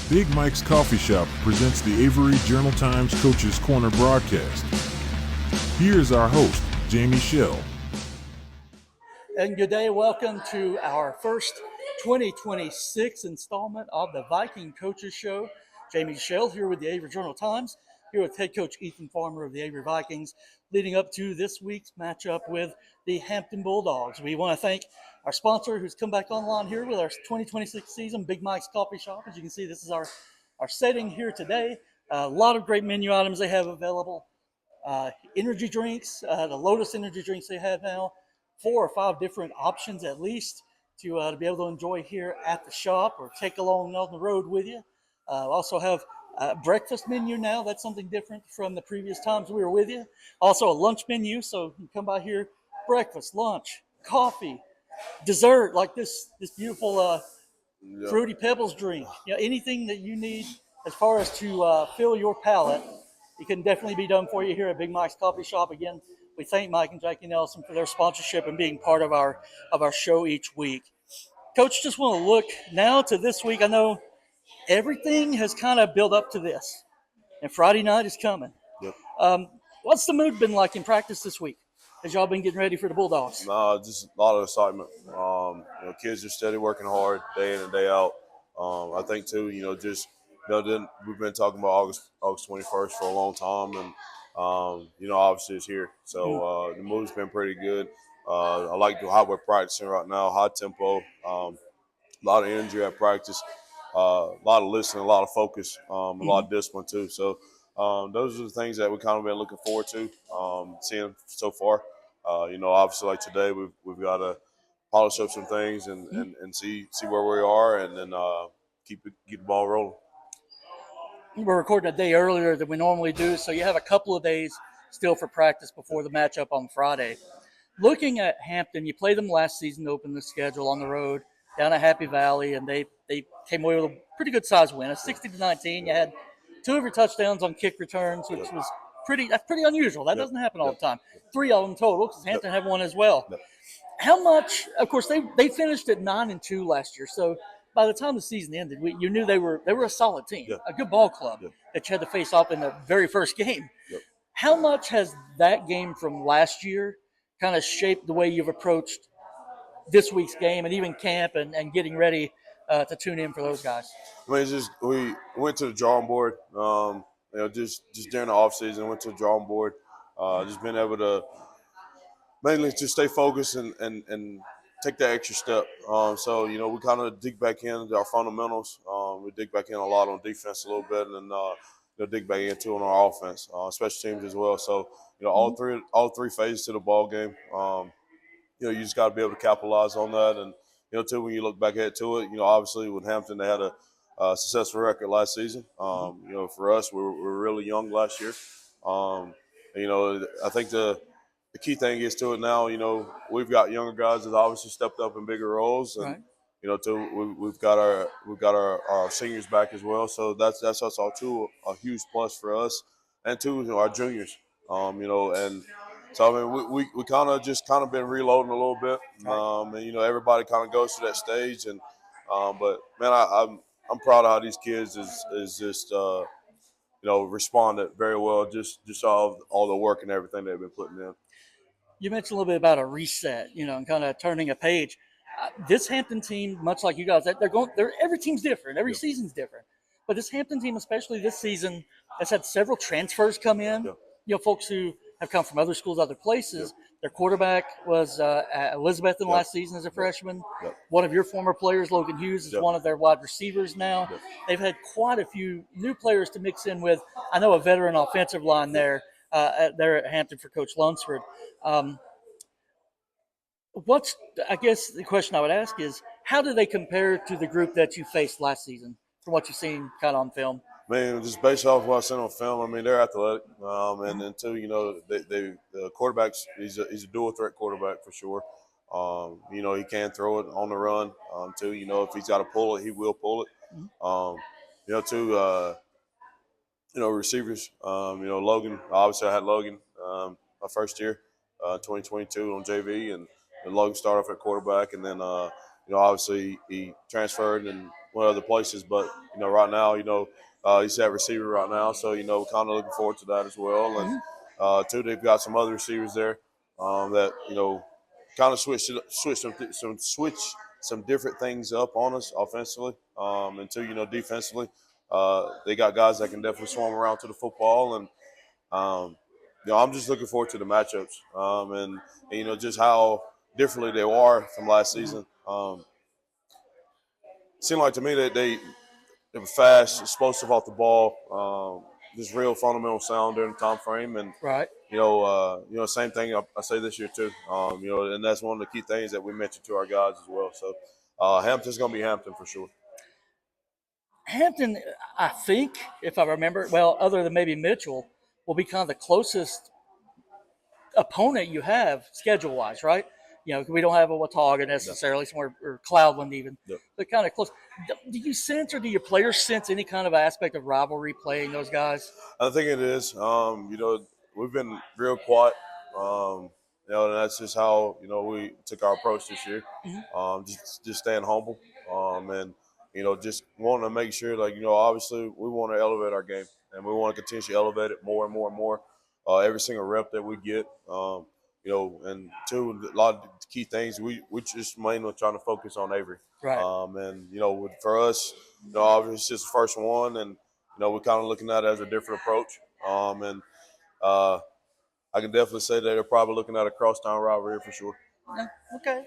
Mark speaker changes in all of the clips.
Speaker 1: Big Mike's Coffee Shop presents the Avery Journal-Times Coaches Corner broadcast. Here's our host, Jamie Shell.
Speaker 2: And good day. Welcome to our first 2026 installment of the Viking Coaches Show. Jamie Shell here with the Avery Journal-Times, here with head coach Ethan Farmer of the Avery Vikings, leading up to this week's matchup with the Hampton Bulldogs. We want to thank our sponsor who's come back online here with our 2026 season, Big Mike's Coffee Shop. As you can see, this is our setting here today. A lot of great menu items they have available. Energy drinks, the Lotus energy drinks they have now, 4 or 5 different options at least to be able to enjoy here at the shop or take along on the road with you. Also have a breakfast menu now. That's something different from the previous times we were with you. Also a lunch menu, so you come by here, breakfast, lunch, coffee, dessert like this beautiful Fruity Pebbles drink. You know, anything that you need as far as to fill your palate, it can definitely be done for you here at Big Mike's Coffee Shop. Again, we thank Mike and Jackie Nelson for their sponsorship and being part of our show each week. Coach, just want to look now to this week. I know everything has kind of built up to this, and Friday night is coming.
Speaker 3: Yep.
Speaker 2: What's the mood been like in practice this week as y'all been getting ready for the Bulldogs?
Speaker 3: Just a lot of excitement. Kids are steady working hard day in and day out. I think too, we've been talking about August 21st for a long time, and obviously it's here. So the move's been pretty good. I like how we're practicing right now, high tempo, a lot of energy at practice, a lot of listening, a lot of focus, a lot of discipline too. So those are the things that we kind of been looking forward to seeing so far. Obviously like today we've got to polish up some things and see where we are, and then keep the ball rolling.
Speaker 2: We're recording a day earlier than we normally do, so you have a couple of days still for practice before the matchup on Friday. Looking at Hampton, you played them last season to open the schedule on the road down at Happy Valley, and they came away with a pretty good size win, a 60-19. You had 2 of your touchdowns on kick returns, which was pretty unusual. That doesn't happen all the time. 3 of them total, because Hampton had one as well. How much? Of course, they finished at 9-2 last year, so by the time the season ended, you knew they were a solid team, a good ball club that you had to face off in the very first game. How much has that game from last year kind of shaped the way you've approached this week's game and even camp and getting ready to tune in for those guys?
Speaker 3: I mean, it's just we went to the drawing board. Just during the off season, went to the drawing board. Just been able to mainly just stay focused and take that extra step. We kind of dig back into our fundamentals. We dig back in a lot on defense a little bit, and dig back into on our offense, special teams as well. So all three phases to the ball game. You just got to be able to capitalize on that, and too, when you look back at to it, obviously with Hampton they had a successful record last season. For us, we were really young last year. I think the key thing is to it now. We've got younger guys that obviously stepped up in bigger roles, and too, we've got our seniors back as well. So that's also too a huge plus for us, and too, our juniors. And so I mean, we kind of been reloading a little bit, and everybody kind of goes through that stage, and but man, I'm proud of how these kids is just responded very well, just all the work and everything they've been putting in.
Speaker 2: You mentioned a little bit about a reset, and kind of turning a page. This Hampton team, much like you guys, every team's different, every season's different, but this Hampton team, especially this season, has had several transfers come in. Folks who have come from other schools, other places. Their quarterback was at Elizabethton last season as a freshman. One of your former players, Logan Hughes, is one of their wide receivers now. They've had quite a few new players to mix in with. I know a veteran offensive line there at Hampton for Coach Lunsford. I guess the question I would ask is, how do they compare to the group that you faced last season from what you've seen kind of on film?
Speaker 3: I mean, just based off what I've seen on film, I mean, they're athletic. And then, too, the quarterback, he's a dual threat quarterback for sure. He can throw it on the run, too. If he's got to pull it, he will pull it. Receivers, Logan, obviously I had Logan my first year, 2022 on JV, and Logan started off at quarterback, and then, obviously he transferred and went other places. But right now, he's at receiver right now, so kind of looking forward to that as well. And two, they've got some other receivers there that kind of switch some different things up on us offensively. And two, defensively, they got guys that can definitely swarm around to the football. And I'm just looking forward to the matchups and just how differently they are from last season. It seemed like to me that they were fast, explosive off the ball, just real fundamental sound during the time frame. And
Speaker 2: Right.
Speaker 3: Same thing I say this year too. And that's one of the key things that we mentioned to our guys as well. So Hampton's going to be Hampton for sure.
Speaker 2: Hampton, I think, if I remember, well, other than maybe Mitchell, will be kind of the closest opponent you have schedule-wise, right? We don't have a Watauga necessarily, somewhere or Cloudland even, but kind of close. Do you sense, or do your players sense any kind of aspect of rivalry playing those guys?
Speaker 3: I think it is. We've been real quiet. And that's just how we took our approach this year. Just staying humble, and just wanting to make sure, obviously we want to elevate our game, and we want to continue to elevate it more and more and more. Every single rep that we get, and two, a lot of key things we just mainly trying to focus on Avery.
Speaker 2: Right.
Speaker 3: And for us, obviously it's just the first one, and we're kind of looking at it as a different approach. I can definitely say that they're probably looking at a crosstown rivalry for sure.
Speaker 2: Yeah, okay.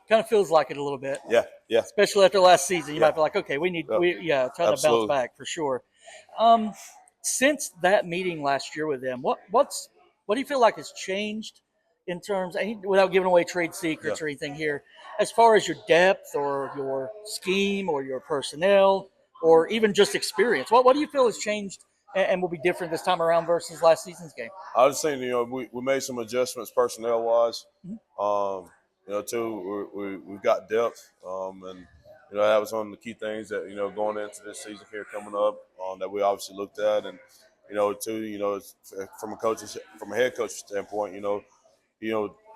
Speaker 2: Kind of feels like it a little bit.
Speaker 3: Yeah.
Speaker 2: Especially after last season, you might be like, okay, we need, trying
Speaker 3: Absolutely.
Speaker 2: to bounce back for sure. Since that meeting last year with them, what do you feel like has changed in terms, without giving away trade secrets or anything here, as far as your depth or your scheme or your personnel or even just experience? What do you feel has changed and will be different this time around versus last season's game?
Speaker 3: I was saying, we made some adjustments personnel wise. Too, we've got depth, and that was one of the key things that going into this season here coming up that we obviously looked at, and too, from a head coach standpoint,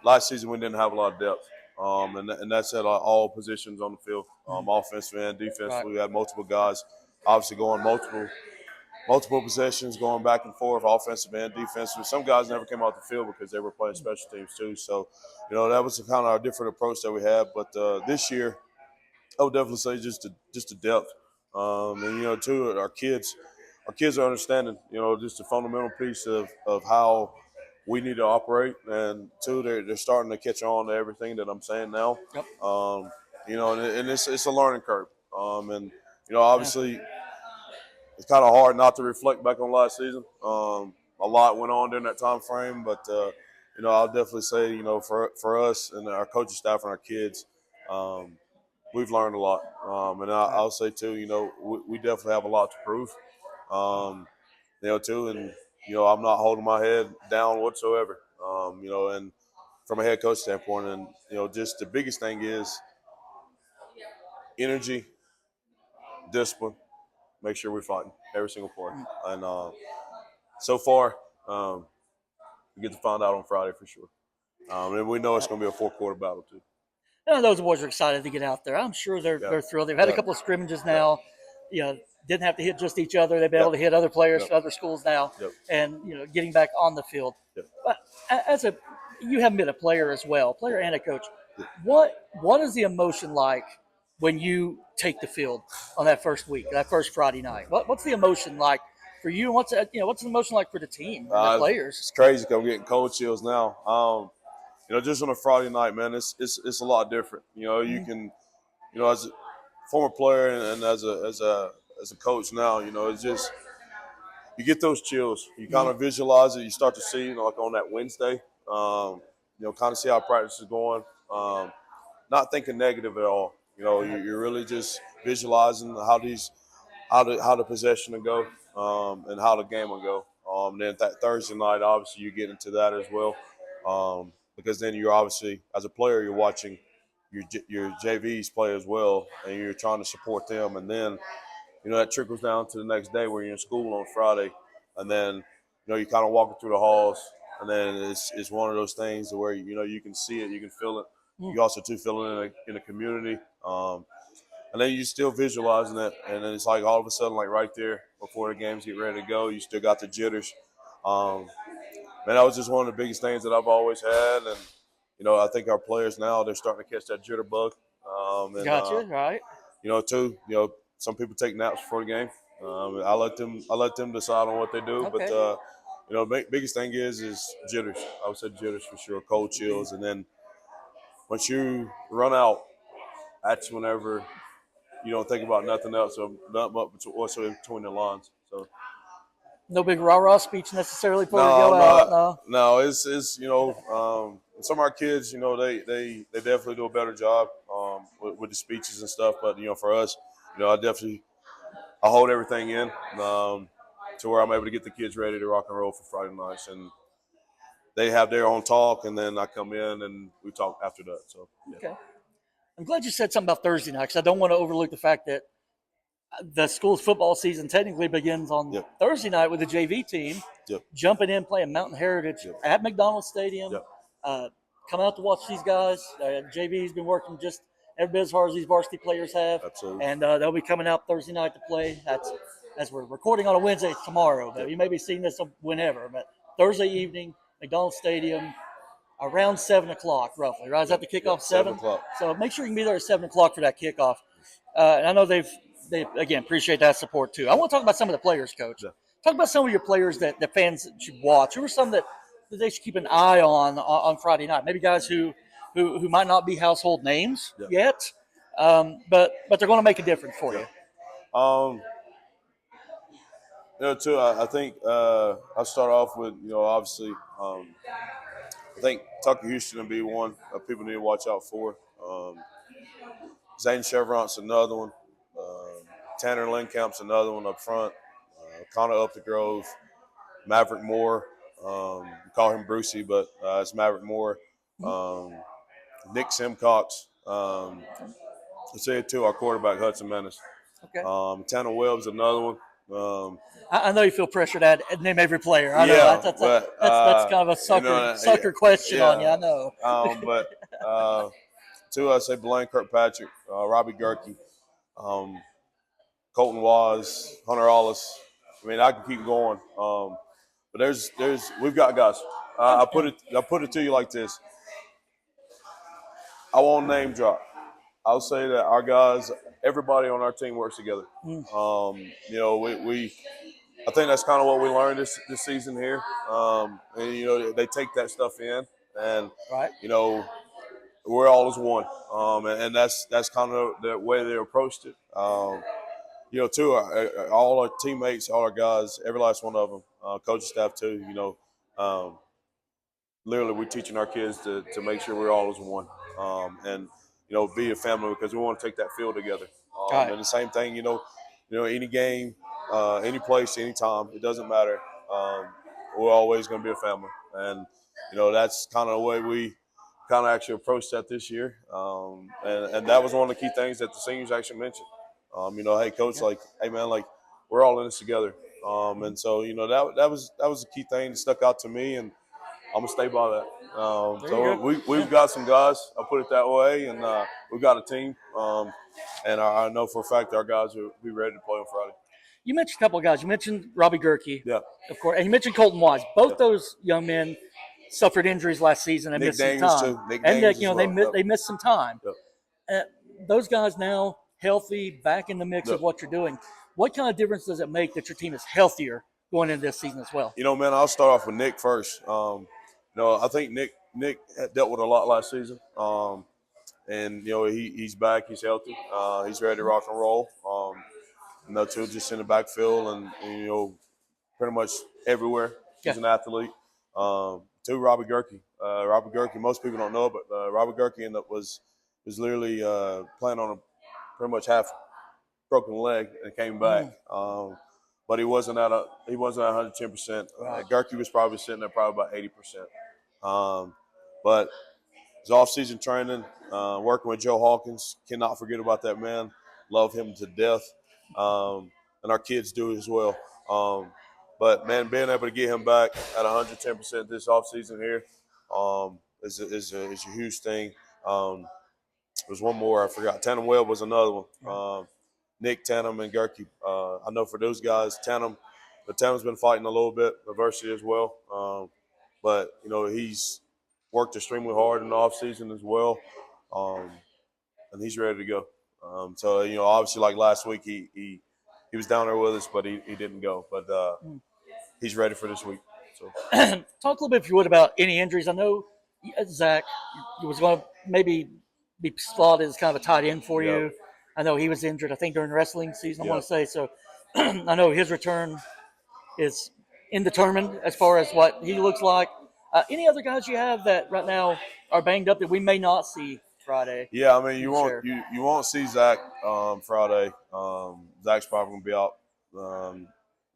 Speaker 3: last season we didn't have a lot of depth, and that's at all positions on the field, offensive and defensive.
Speaker 2: Right.
Speaker 3: We had multiple guys, obviously going multiple possessions going back and forth, offensive and defensive. Some guys never came out the field because they were playing special teams too. So, that was kind of our different approach that we had. But this year, I would definitely say just the depth. And too, our kids are understanding, just the fundamental piece of how we need to operate. And two, they're starting to catch on to everything that I'm saying now.
Speaker 2: Yep.
Speaker 3: And it's a learning curve. And obviously. It's kind of hard not to reflect back on last season. A lot went on during that time frame, but I'll definitely say, for us and our coaching staff and our kids, we've learned a lot. And I'll say too, we definitely have a lot to prove. Too, and I'm not holding my head down whatsoever. And from a head coach standpoint, and just the biggest thing is energy, discipline. Make sure we're fighting every single play. And so far, we get to find out on Friday for sure. And we know it's going to be a four-quarter battle too.
Speaker 2: Those boys are excited to get out there. I'm sure they're thrilled. They've had a couple of scrimmages now. Didn't have to hit just each other. They've been able to hit other players from other schools now, and getting back on the field. But you have been a player as well, player and a coach. What is the emotion like when you take the field on that first week, that first Friday night? What's the emotion like for you? And what's the emotion like for the team and the players?
Speaker 3: It's crazy because I'm getting cold chills now. Just on a Friday night, man, it's a lot different. You can, as a former player and as a coach now, it's just you get those chills. You kind of visualize it. You start to see, like on that Wednesday, kind of see how practice is going. Not thinking negative at all. You're really just visualizing how the possession will go, and how the game will go. Then that Thursday night, obviously, you get into that as well, because then you're obviously, as a player, you're watching your JVs play as well, and you're trying to support them. And then, that trickles down to the next day where you're in school on Friday, and then, you're kind of walking through the halls, and then it's one of those things where you can see it, you can feel it. You also too feel it in the community. And and then you still visualizing it, and then it's like all of a sudden, like right there before the games get ready to go, you still got the jitters. Man, that was just one of the biggest things that I've always had, and I think our players now, they're starting to catch that jitter bug.
Speaker 2: Gotcha. Right.
Speaker 3: Too, some people take naps before the game. I let them decide on what they do,
Speaker 2: Okay.
Speaker 3: but biggest thing is jitters. I would say jitters for sure, cold chills, and then once you run out, that's whenever you don't think about nothing else or nothing but what's in between the lines. So
Speaker 2: No big rah-rah speech necessarily before we
Speaker 3: no,
Speaker 2: go out. No.
Speaker 3: it's some of our kids, they definitely do a better job with the speeches and stuff. But for us, I hold everything in to where I'm able to get the kids ready to rock and roll for Friday nights, and they have their own talk, and then I come in and we talk after that. So yeah.
Speaker 2: Okay. I'm glad you said something about Thursday night because I don't want to overlook the fact that the school's football season technically begins on
Speaker 3: Yep.
Speaker 2: Thursday night with the JV team
Speaker 3: Yep.
Speaker 2: jumping in, playing Mountain Heritage
Speaker 3: Yep.
Speaker 2: at McDonald Stadium.
Speaker 3: Yep.
Speaker 2: Come out to watch these guys. JV's been working just every bit as hard as these varsity players have.
Speaker 3: Absolutely.
Speaker 2: And they'll be coming out Thursday night to play. That's as we're recording on a Wednesday. It's tomorrow, but you may be seeing this whenever. But Thursday evening, McDonald Stadium, around 7 o'clock, roughly. Right? Is that the kickoff?
Speaker 3: 7 o'clock.
Speaker 2: So make sure you can be there at 7 o'clock for that kickoff. And I know they again appreciate that support too. I want to talk about some of the players, Coach.
Speaker 3: Yeah.
Speaker 2: Talk about some of your players that the fans should watch. Who are some that they should keep an eye on Friday night? Maybe guys who might not be household names yet, but they're going to make a difference for you.
Speaker 3: Too, I think I'll start off with, obviously, I think Tucker Houston will be one people need to watch out for. Zane Chevron's another one. Tanner Linkamp's another one up front. Connor Up the Grove. Maverick Moore. We call him Brucey, but it's Maverick Moore. Nick Simcox. Let's say it too, our quarterback, Hudson Menace.
Speaker 2: Okay.
Speaker 3: Tanner Webb's another one.
Speaker 2: I know you feel pressure to name every player. I know that's kind of a sucker question on you. I know.
Speaker 3: But two, I say Blaine Kirkpatrick, Robbie Gerke, Colton Waz, Hunter Ollis. I mean, I can keep going. But we've got guys. I put it to you like this. I won't name drop. I'll say that our guys, everybody on our team works together. I think that's kind of what we learned this season here. And they take that stuff in, and
Speaker 2: right.
Speaker 3: We're all as one. And that's kind of the way they approached it. Too, all our teammates, all our guys, every last one of them, coaching staff too. Literally, we're teaching our kids to make sure we're all as one, and be a family because we want to take that field together.
Speaker 2: Right.
Speaker 3: And the same thing, any game, any place, any time, it doesn't matter. We're always going to be a family, and that's kind of the way we kind of actually approached that this year. And that was one of the key things that the seniors actually mentioned. Hey coach, hey man, we're all in this together. And so that was a key thing that stuck out to me, and I'm gonna stay by that. So we've got some guys. I'll put it that way, and we've got a team. And I know for a fact our guys will be ready to play on Friday.
Speaker 2: You mentioned a couple of guys. You mentioned Robbie Gerke,
Speaker 3: yeah,
Speaker 2: of course, and you mentioned Colton Wise. Both those young men suffered injuries last season and missed some time. They missed some time.
Speaker 3: Yep.
Speaker 2: Those guys now healthy, back in the mix of what you're doing. What kind of difference does it make that your team is healthier going into this season as well?
Speaker 3: Man, I'll start off with Nick first. I think Nick had dealt with a lot last season. And he's back, he's healthy, he's ready to rock and roll. Too, just in the backfield and pretty much everywhere. He's an athlete. Too, Robbie Gerke, most people don't know, but Robbie Gerke was literally playing on a pretty much half broken leg and came back. But he wasn't at 110%. Gerke was probably sitting at about 80%. But his off-season training, working with Joe Hawkins, cannot forget about that man. Love him to death, and our kids do as well. But man, being able to get him back at 110% this off-season here is a huge thing. There's one more I forgot. Tenn Webb was another one. Nick Tannum and Gerke. I know for those guys, Tannum's been fighting a little bit, adversity as well. But he's worked extremely hard in the offseason as well, and he's ready to go. So obviously, like last week, he was down there with us, but he didn't go. But he's ready for this week. So
Speaker 2: Talk a little bit, if you would, about any injuries. I know Zach was going to maybe be slotted as kind of a tight end for you. I know he was injured, I think, during the wrestling season, I want to say. So I know his return is indeterminate as far as what he looks like. Any other guys you have that right now are banged up that we may not see Friday?
Speaker 3: Yeah, I mean, you won't see Zach Friday. Zach's probably going to be out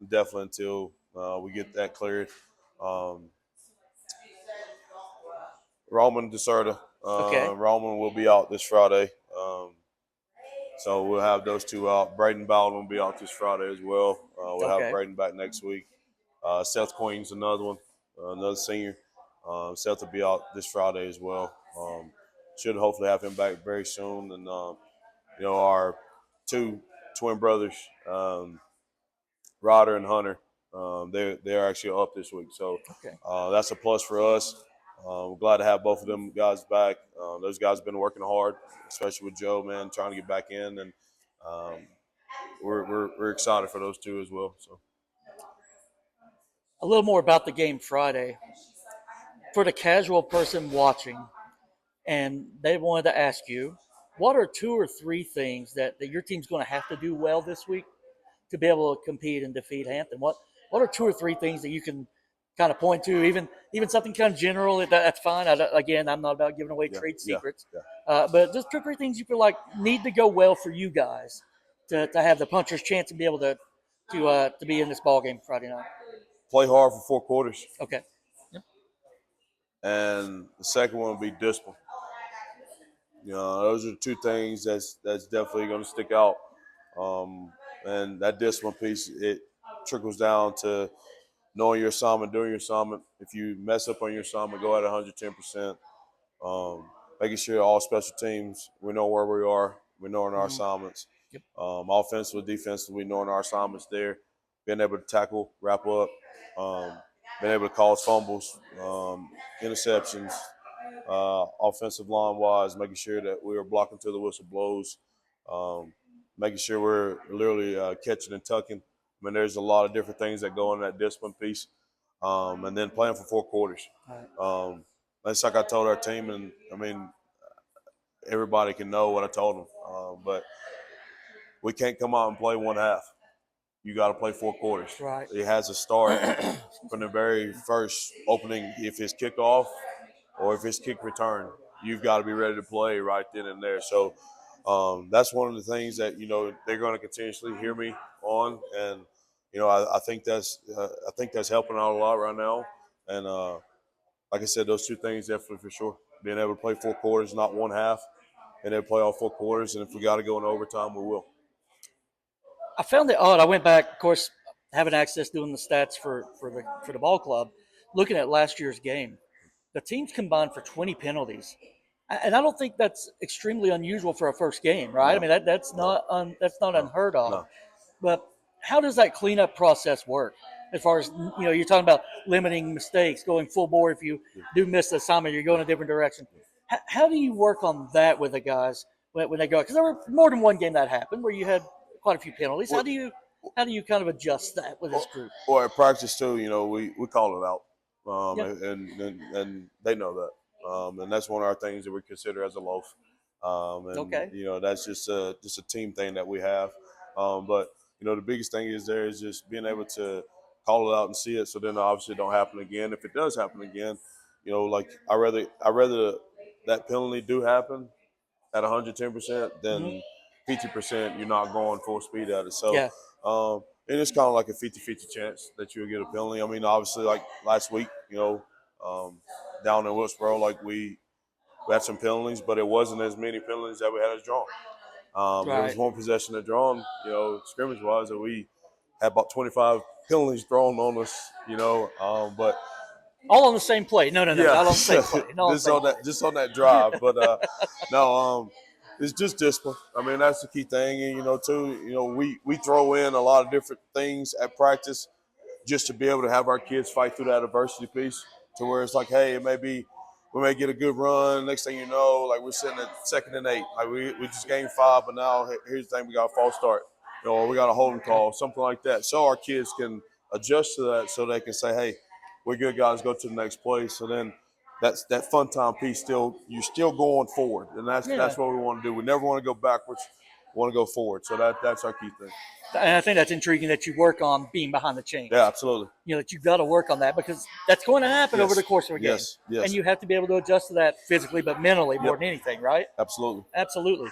Speaker 3: definitely until we get that cleared. Roman DeSerta. Roman will be out this Friday. So we'll have those two out. Braden Bowden will be out this Friday as well. We'll have Braden back next week. Seth Queen's another one, another senior. Seth will be out this Friday as well. Should hopefully have him back very soon. And, our two twin brothers, Ryder and Hunter, they're actually up this week. So that's a plus for us. We're glad to have both of them guys back. Those guys have been working hard, especially with Joe, man, trying to get back in. And we're excited for those two as well. So
Speaker 2: a little more about the game Friday. For the casual person watching, and they wanted to ask you, what are 2 or 3 things that your team's going to have to do well this week to be able to compete and defeat Hampton? What are 2 or 3 things that you can kind of point to, even something kind of general? That's fine. Again, I'm not about giving away trade secrets, but just 2 or 3 things you feel like need to go well for you guys to have the puncher's chance and be able to be in this ball game Friday night.
Speaker 3: Play hard for 4 quarters.
Speaker 2: Okay.
Speaker 3: And the second one will be discipline. Those are 2 things that's definitely going to stick out. And that discipline piece, it trickles down to knowing your assignment, doing your assignment. If you mess up on your assignment, go at 110%. Making sure all special teams, we know where we are. We know in our assignments. Offensively, defensively, knowing our assignments there. Being able to tackle, wrap up. Being able to cause fumbles, interceptions, offensive line-wise, making sure that we are blocking till the whistle blows, making sure we're literally catching and tucking. I mean, there's a lot of different things that go in that discipline piece, and then playing for 4 quarters. That's like I told our team, and, I mean, everybody can know what I told them, but we can't come out and play 1 half. You got to play 4 quarters.
Speaker 2: Right.
Speaker 3: It has to start from the very first opening. If it's kickoff or if it's kick return, you've got to be ready to play right then and there. So that's one of the things that they're going to continuously hear me on, and I think that's helping out a lot right now. And like I said, those 2 things definitely for sure. Being able to play 4 quarters, not 1 half, and then play all 4 quarters. And if we got to go into overtime, we will.
Speaker 2: I found it odd. I went back, of course, having access doing the stats for the ball club, looking at last year's game. The teams combined for 20 penalties, and I don't think that's extremely unusual for a first game, right?
Speaker 3: No.
Speaker 2: I mean that's not unheard of.
Speaker 3: No.
Speaker 2: But how does that cleanup process work? As far as you're talking about limiting mistakes, going full bore. If you do miss the assignment, you're going a different direction. How do you work on that with the guys when they go? Because there were more than one game that happened where you had quite a few penalties. How do you kind of adjust that with this group?
Speaker 3: Well, at practice too, we call it out, and they know that, and that's one of our things that we consider as a loaf. That's just a team thing that we have. But the biggest thing is just being able to call it out and see it, so then obviously it don't happen again. If it does happen again, like I rather that penalty do happen at 110% than 50% you're not going full speed at it. So, and it's kind of like a 50-50 chance that you'll get a penalty. I mean, obviously, like last week, down in Wilkesboro, like we had some penalties, but it wasn't as many penalties that we had as drawn. There was 1 possession of drawn, scrimmage-wise, that we had about 25 penalties thrown on us, but
Speaker 2: all on the same play. No, not on the same play.
Speaker 3: Just on that drive. But no, it's just discipline. I mean, that's the key thing. And, we throw in a lot of different things at practice just to be able to have our kids fight through that adversity piece to where it's like, hey, we may get a good run. Next thing you know, like we're sitting at 2nd and 8. Like we just gained 5, but now here's the thing, we got a false start. Or we got a holding call, something like that. So our kids can adjust to that so they can say, hey, we're good guys, go to the next place. So then that fun time piece you're still going forward. And that's what we want to do. We never want to go backwards. We want to go forward. So that's our key thing.
Speaker 2: And I think that's intriguing that you work on being behind the chains.
Speaker 3: Yeah, absolutely.
Speaker 2: That you've got to work on that because that's going to happen over the course of a game.
Speaker 3: Yes.
Speaker 2: And you have to be able to adjust to that physically, but mentally more than anything, right?
Speaker 3: Absolutely.
Speaker 2: Absolutely.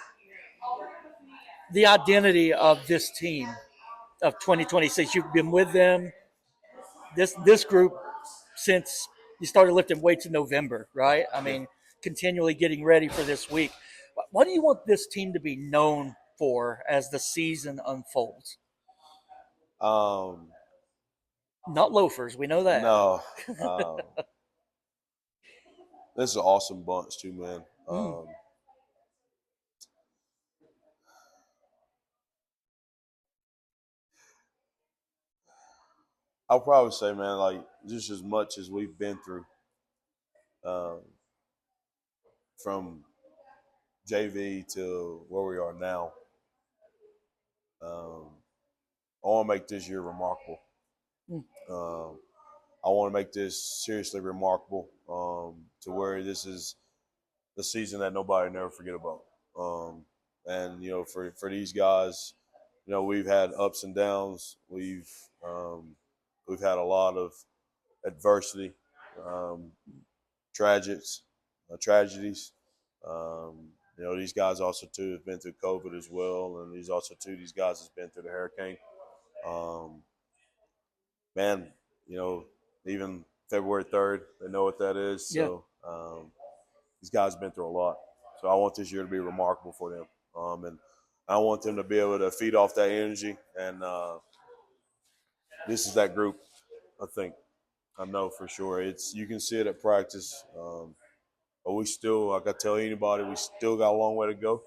Speaker 2: The identity of this team of 2026, you've been with them, this group, since you started lifting weights in November, right? I mean, continually getting ready for this week. What do you want this team to be known for as the season unfolds? Not loafers, we know that.
Speaker 3: No. This is an awesome bunch too, man. I'll probably say, man, like just as much as we've been through, from JV to where we are now, I want to make this year remarkable. I want to make this seriously remarkable, to where this is the season that nobody never forget about. And for these guys, we've had ups and downs. We've had a lot of adversity, tragedies. These guys also too have been through COVID as well, and these guys has been through the hurricane. Man, even February 3rd, they know what that is. So these guys have been through a lot. So I want this year to be remarkable for them, and I want them to be able to feed off that energy. And this is that group. I know for sure. You can see it at practice. But we still, like I tell anybody, we still got a long way to go.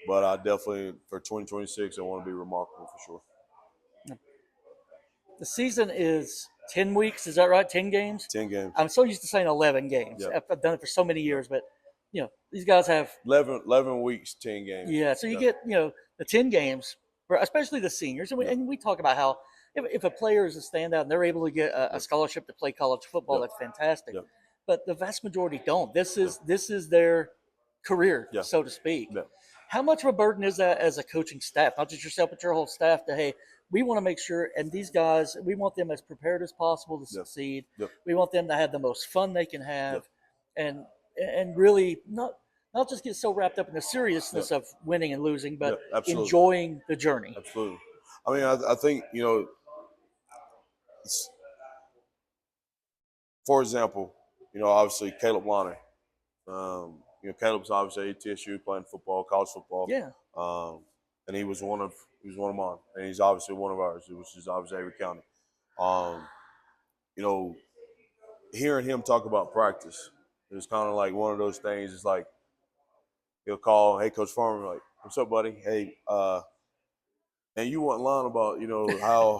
Speaker 3: But I definitely, for 2026, I want to be remarkable for sure.
Speaker 2: The season is 10 weeks, is that right? 10 games?
Speaker 3: 10 games.
Speaker 2: I'm so used to saying 11 games.
Speaker 3: Yep.
Speaker 2: I've done it for so many years, but these guys have
Speaker 3: 11 weeks, 10 games.
Speaker 2: Yeah, so you get the 10 games, especially the seniors, and we talk about how if a player is a standout and they're able to get a scholarship to play college football, that's fantastic.
Speaker 3: Yep.
Speaker 2: But the vast majority don't. This is their career, so to speak.
Speaker 3: Yep.
Speaker 2: How much of a burden is that as a coaching staff, not just yourself, but your whole staff, to, hey, we want to make sure, and these guys, we want them as prepared as possible to succeed.
Speaker 3: Yep.
Speaker 2: We want them to have the most fun they can have, and really not just get so wrapped up in the seriousness of winning and losing, but enjoying the journey.
Speaker 3: Absolutely. I mean, I think, for example, obviously Caleb Lonner. Caleb's obviously at TSU playing football, college football.
Speaker 2: Yeah.
Speaker 3: And he was one of mine, and he's obviously one of ours, which is obviously Avery County. Hearing him talk about practice, it was kind of like one of those things. It's like he'll call, "Hey, Coach Farmer, like, what's up, buddy? Hey, and you weren't lying about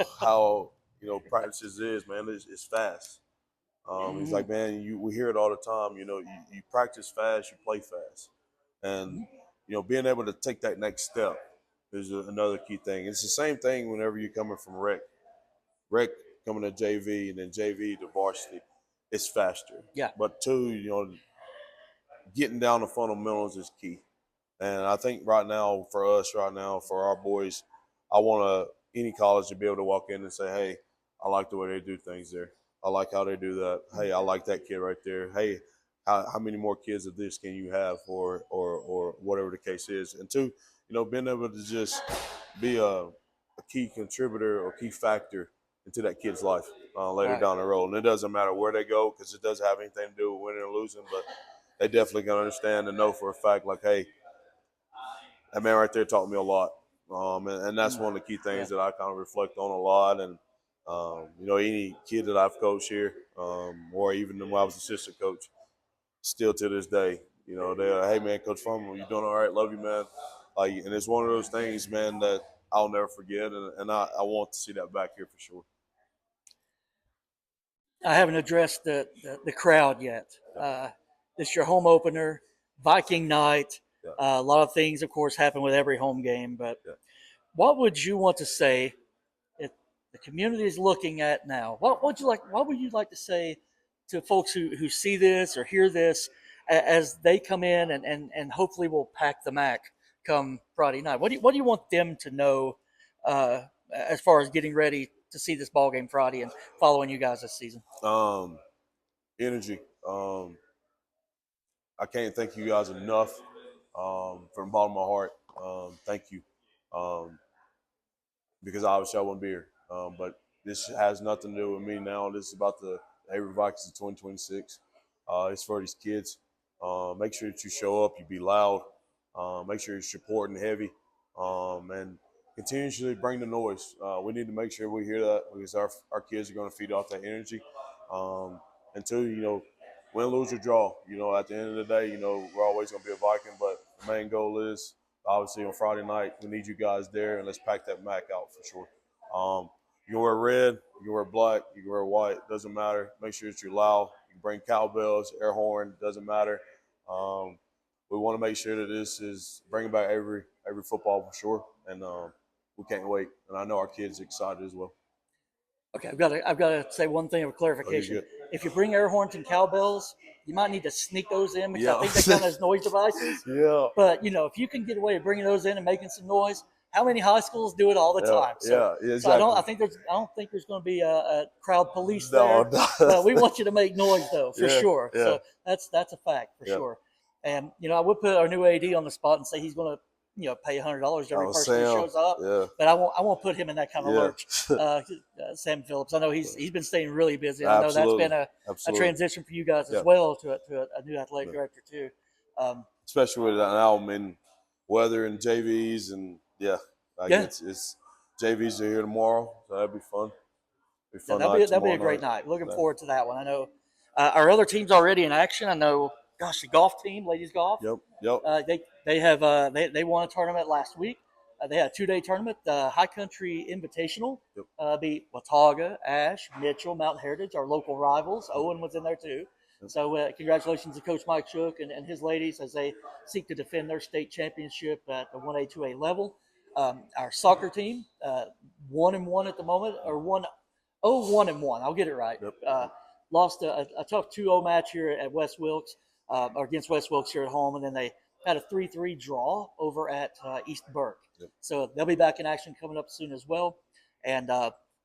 Speaker 3: how practices is, man. It's fast." He's like, man, we hear it all the time. You practice fast, you play fast, and being able to take that next step is another key thing. It's the same thing whenever you're coming from rec coming to JV, and then JV to varsity. It's faster.
Speaker 2: Yeah.
Speaker 3: But two, getting down the fundamentals is key. And I think for our boys, I want any college to be able to walk in and say, hey, I like the way they do things there. I like how they do that. Hey, I like that kid right there. Hey, how many more kids of this can you have, or whatever the case is. And two, being able to just be a key contributor or key factor into that kid's life later down the road. And it doesn't matter where they go, because it doesn't have anything to do with winning or losing, but they definitely can understand and know for a fact, like, hey, that man right there taught me a lot. And that's one of the key things that I kind of reflect on a lot. And, any kid that I've coached here, or even when I was assistant coach, still to this day, You know, they're, hey man, Coach Fumble, you doing all right? Love you, man. Like, and it's one of those things, man, that I'll never forget, and I want to see that back here for sure.
Speaker 2: I haven't addressed the crowd yet. This is your home opener, Viking night.
Speaker 3: Yeah.
Speaker 2: A lot of things, of course, happen with every home game. But
Speaker 3: Yeah.
Speaker 2: what would you want to say if the community is looking at now? What would you like? What would you like to say to folks who see this or hear this as they come in and hopefully will pack the MAC come Friday night? What do you want them to know as far as getting ready to see this ball game Friday and following you guys this season?
Speaker 3: Energy. I can't thank you guys enough from the bottom of my heart. Thank you. Because obviously I wouldn't be here. But this has nothing to do with me now. This is about the Avery Vikings of 2026. It's for these kids. Make sure that you show up, you be loud. Make sure you're supporting heavy. And continuously bring the noise. We need to make sure we hear that because our kids are going to feed off that energy. Until, you know, win, lose, or draw. You know, at the end of the day, you know, we're always going to be a Viking, but the main goal is obviously on Friday night, we need you guys there, and let's pack that MAC out for sure. You can wear red, you can wear black, you can wear white, doesn't matter. Make sure that you're loud. You can bring cowbells, air horn, doesn't matter. We want to make sure that this is bringing back every football for sure, and we can't wait. And I know our kids are excited as well.
Speaker 2: Okay, I've got to say one thing of clarification. If you bring air horns and cowbells, you might need to sneak those in because I think they count as noise devices.
Speaker 3: Yeah.
Speaker 2: But, you know, if you can get away with bringing those in and making some noise, how many high schools do it all the time?
Speaker 3: So, exactly.
Speaker 2: So I don't think there's going to be a crowd police there. But we want you to make noise though, for sure.
Speaker 3: Yeah.
Speaker 2: So that's a fact for sure. And, you know, I would put our new AD on the spot and say he's going to, you know, pay $100 every person who shows up.
Speaker 3: Yeah.
Speaker 2: But I won't put him in that kind of lurch. Sam Phillips, I know he's been staying really busy. I know that's been a transition for you guys as well to a new athletic director too.
Speaker 3: Especially with now, I mean, weather and JVs and it's JVs are here tomorrow, so that'd be fun.
Speaker 2: That'll be a great night. Looking forward to that one. I know our other team's already in action. I know, gosh, the golf team, ladies golf.
Speaker 3: Yep.
Speaker 2: They have they won a tournament last week. They had a 2-day tournament, the High Country Invitational. Beat Watauga, Ash, Mitchell, Mountain Heritage, our local rivals. Owen was in there too. So congratulations to Coach Mike Shook and his ladies as they seek to defend their state championship at the 1A, 2A level. Our soccer team, 1-1 at the moment, or 1-1. I'll get it right. Lost a tough 2-0 match here at West Wilkes, or against West Wilkes here at home, and then they had a 3-3 draw over at East Burke. So they'll be back in action coming up soon as well. And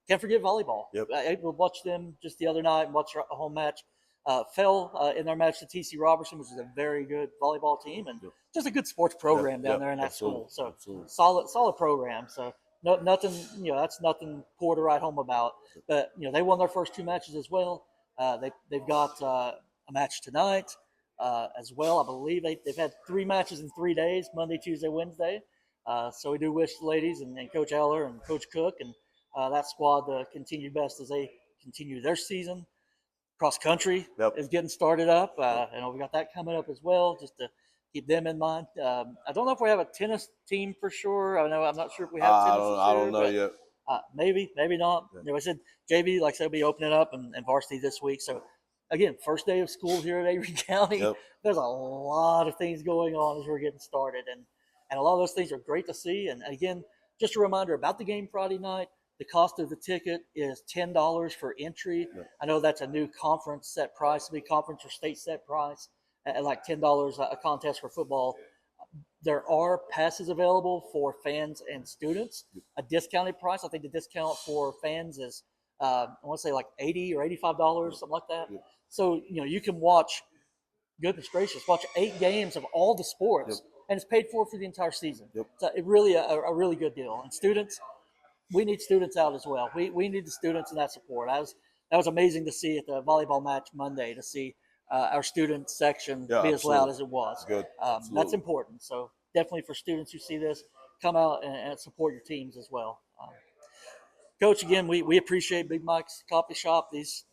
Speaker 2: can't forget volleyball. I watched them just the other night and watched a home match. Fell in their match to TC Robertson, which is a very good volleyball team and just a good sports program down there in that school. So solid program. So nothing, you know, that's nothing poor to write home about. But, you know, they won their first 2 matches as well. They've got a match tonight as well. I believe they've had 3 matches in 3 days, Monday, Tuesday, Wednesday. So we do wish the ladies and Coach Eller and Coach Cook and that squad the continued best as they continue their season. Cross country is getting started up. And we got that coming up as well, just to keep them in mind. I don't know if we have a tennis team for sure. I'm not sure if we have tennis.
Speaker 3: I don't know yet.
Speaker 2: Maybe not. You know, I said JV, like I said, will be opening up and varsity this week. So again, first day of school here at Avery County. There's a lot of things going on as we're getting started, and a lot of those things are great to see. And again, just a reminder about the game Friday night. The cost of the ticket is $10 for entry. I know that's a new conference set price. It'll be conference or state set price at like $10 a contest for football. There are passes available for fans and students, a discounted price. I think the discount for fans is, I want to say like $80 or $85, something like that. So, you know, you can watch, goodness gracious, watch 8 games of all the sports, and it's paid for the entire season. So it really a really good deal. And students, we need students out as well. We need the students and that support. That was amazing to see at the volleyball match Monday, to see our student section be as loud as it was. That's important. So definitely for students who see this, come out and support your teams as well. Coach, again, we appreciate Big Mike's Coffee Shop. These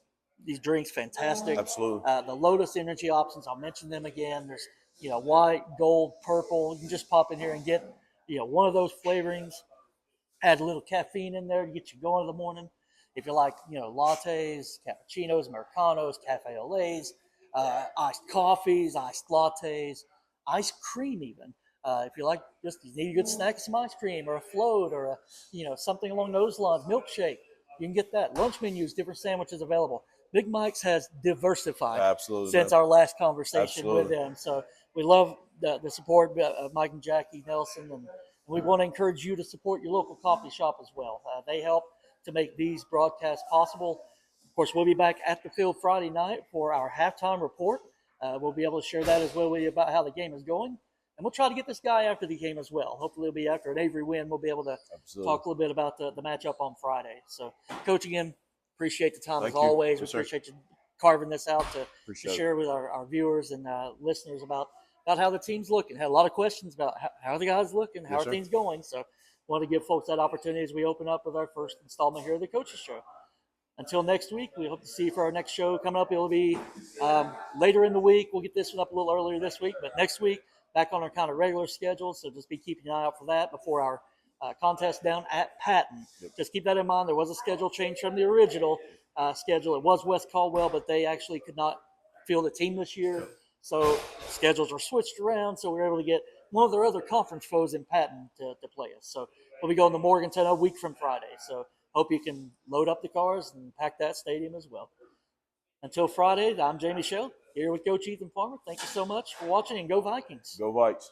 Speaker 2: drinks, fantastic.
Speaker 3: Absolutely.
Speaker 2: The Lotus Energy options, I'll mention them again. There's white, gold, purple. You can just pop in here and get, one of those flavorings. Add a little caffeine in there to get you going in the morning. If you like, lattes, cappuccinos, Americanos, cafe au laits, iced coffees, iced lattes, ice cream even. If you like, you need a good snack, some ice cream or a float or something along those lines, milkshake. You can get that. Lunch menus, different sandwiches available. Big Mike's has diversified
Speaker 3: Absolutely,
Speaker 2: since
Speaker 3: man.
Speaker 2: our last conversation with
Speaker 3: Absolutely.
Speaker 2: them. So we love the support of Mike and Jackie Nelson, and we want to encourage you to support your local coffee shop as well. They help to make these broadcasts possible. Of course, we'll be back at the field Friday night for our halftime report. We'll be able to share that as well with you about how the game is going. And we'll try to get this guy after the game as well. Hopefully it'll be after an Avery win. We'll be able to talk a little bit about the matchup on Friday. So, Coach, again, appreciate the time as always. We appreciate you carving this out to share with our viewers and listeners about how the team's looking. Had a lot of questions about how are the guys looking, how are things going. So, want to give folks that opportunity as we open up with our first installment here of the Coaches Show. Until next week, we hope to see you for our next show coming up. It'll be later in the week. We'll get this one up a little earlier this week, but next week, back on our kind of regular schedule. So just be keeping an eye out for that before our contest down at Patton. Just keep that in mind. There was a schedule change from the original schedule. It was West Caldwell, but they actually could not field a team this year. So schedules were switched around, so we were able to get one of their other conference foes in Patton to play us. So we'll be going to Morganton a week from Friday. So hope you can load up the cars and pack that stadium as well. Until Friday, I'm Jamie Shell, here with Coach Ethan Farmer. Thank you so much for watching, and go Vikings.
Speaker 3: Go Vikes.